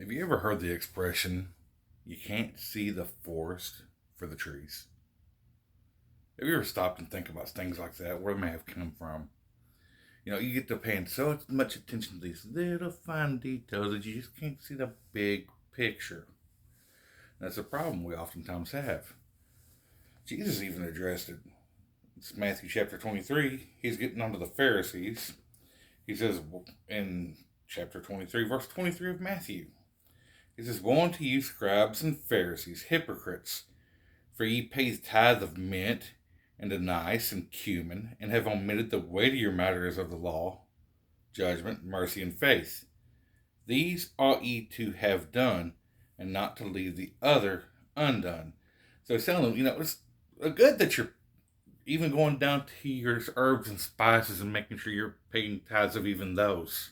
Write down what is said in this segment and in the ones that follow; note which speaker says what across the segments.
Speaker 1: Have you ever heard the expression, you can't see the forest for the trees? Have you ever stopped and think about things like that, where they may have come from? You get to paying so much attention to these little fine details that you just can't see the big picture. That's a problem we oftentimes have. Jesus even addressed it. It's Matthew chapter 23. He's getting onto the Pharisees. He says in chapter 23, verse 23 of Matthew, he says, "Woe unto you, scribes and Pharisees, hypocrites! For ye pay the tithe of mint and anise and cumin, and have omitted the weightier matters of the law, judgment, mercy, and faith. These ought ye to have done, and not to leave the other undone." So he's telling them, it's good that you're even going down to your herbs and spices and making sure you're paying tithes of even those.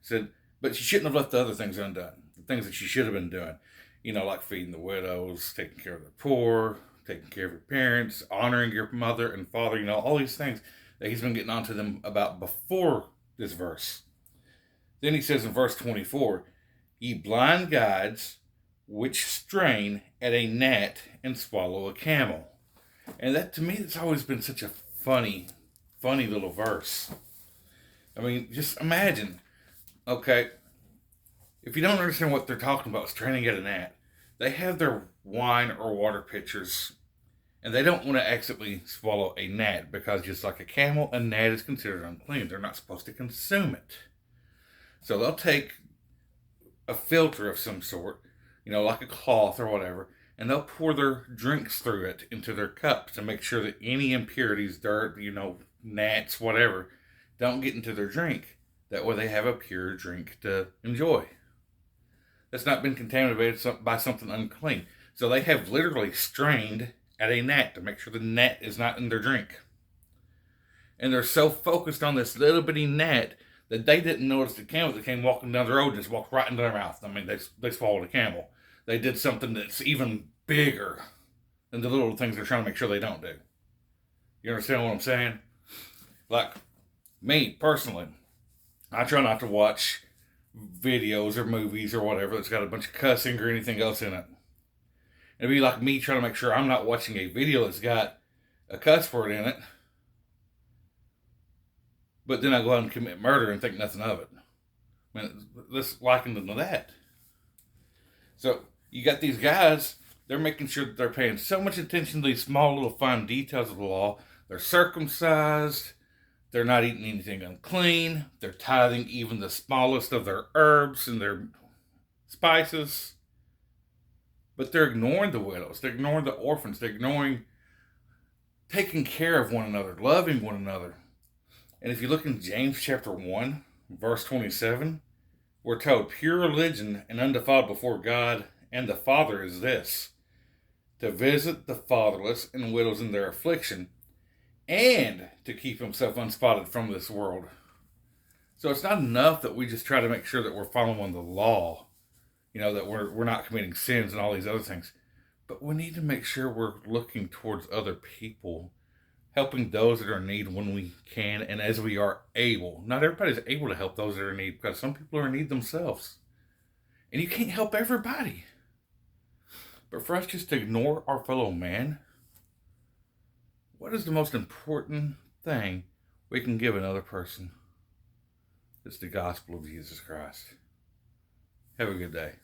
Speaker 1: He said, but you shouldn't have left the other things undone. The things that you should have been doing. Like feeding the widows, taking care of the poor, taking care of your parents, honoring your mother and father, all these things that he's been getting onto them about before this verse. Then he says in verse 24, "Ye blind guides, which strain at a gnat and swallow a camel." And that, to me, that's always been such a funny little verse. Just imagine, okay, if you don't understand what they're talking about, straining at a gnat, they have their wine or water pitchers, and they don't want to accidentally swallow a gnat, because just like a camel, a gnat is considered unclean. They're not supposed to consume it. So they'll take a filter of some sort, like a cloth or whatever, and they'll pour their drinks through it into their cups to make sure that any impurities, dirt, gnats, whatever, don't get into their drink. That way they have a pure drink to enjoy that's not been contaminated by something unclean. So they have literally strained at a gnat to make sure the gnat is not in their drink. And they're so focused on this little bitty gnat that they didn't notice the camel that came walking down the road and just walked right into their mouth. They swallowed a camel. They did something that's even bigger than the little things they're trying to make sure they don't do. You understand what I'm saying? Like, me, personally, I try not to watch videos or movies or whatever that's got a bunch of cussing or anything else in it. It'd be like me trying to make sure I'm not watching a video that's got a cuss word in it, but then I go out and commit murder and think nothing of it. Let's liken them to that. So you got these guys, they're making sure that they're paying so much attention to these small little fine details of the law. They're circumcised. They're not eating anything unclean. They're tithing even the smallest of their herbs and their spices. But they're ignoring the widows. They're ignoring the orphans. They're ignoring taking care of one another, loving one another. And if you look in James chapter 1, verse 27, we're told pure religion and undefiled before God and the Father is this: to visit the fatherless and widows in their affliction, and to keep himself unspotted from this world. So it's not enough that we just try to make sure that we're following the law, that we're not committing sins and all these other things. But we need to make sure we're looking towards other people, helping those that are in need when we can and as we are able. Not everybody's able to help those that are in need, because some people are in need themselves. And you can't help everybody. But for us just to ignore our fellow man, what is the most important thing we can give another person? It's the gospel of Jesus Christ. Have a good day.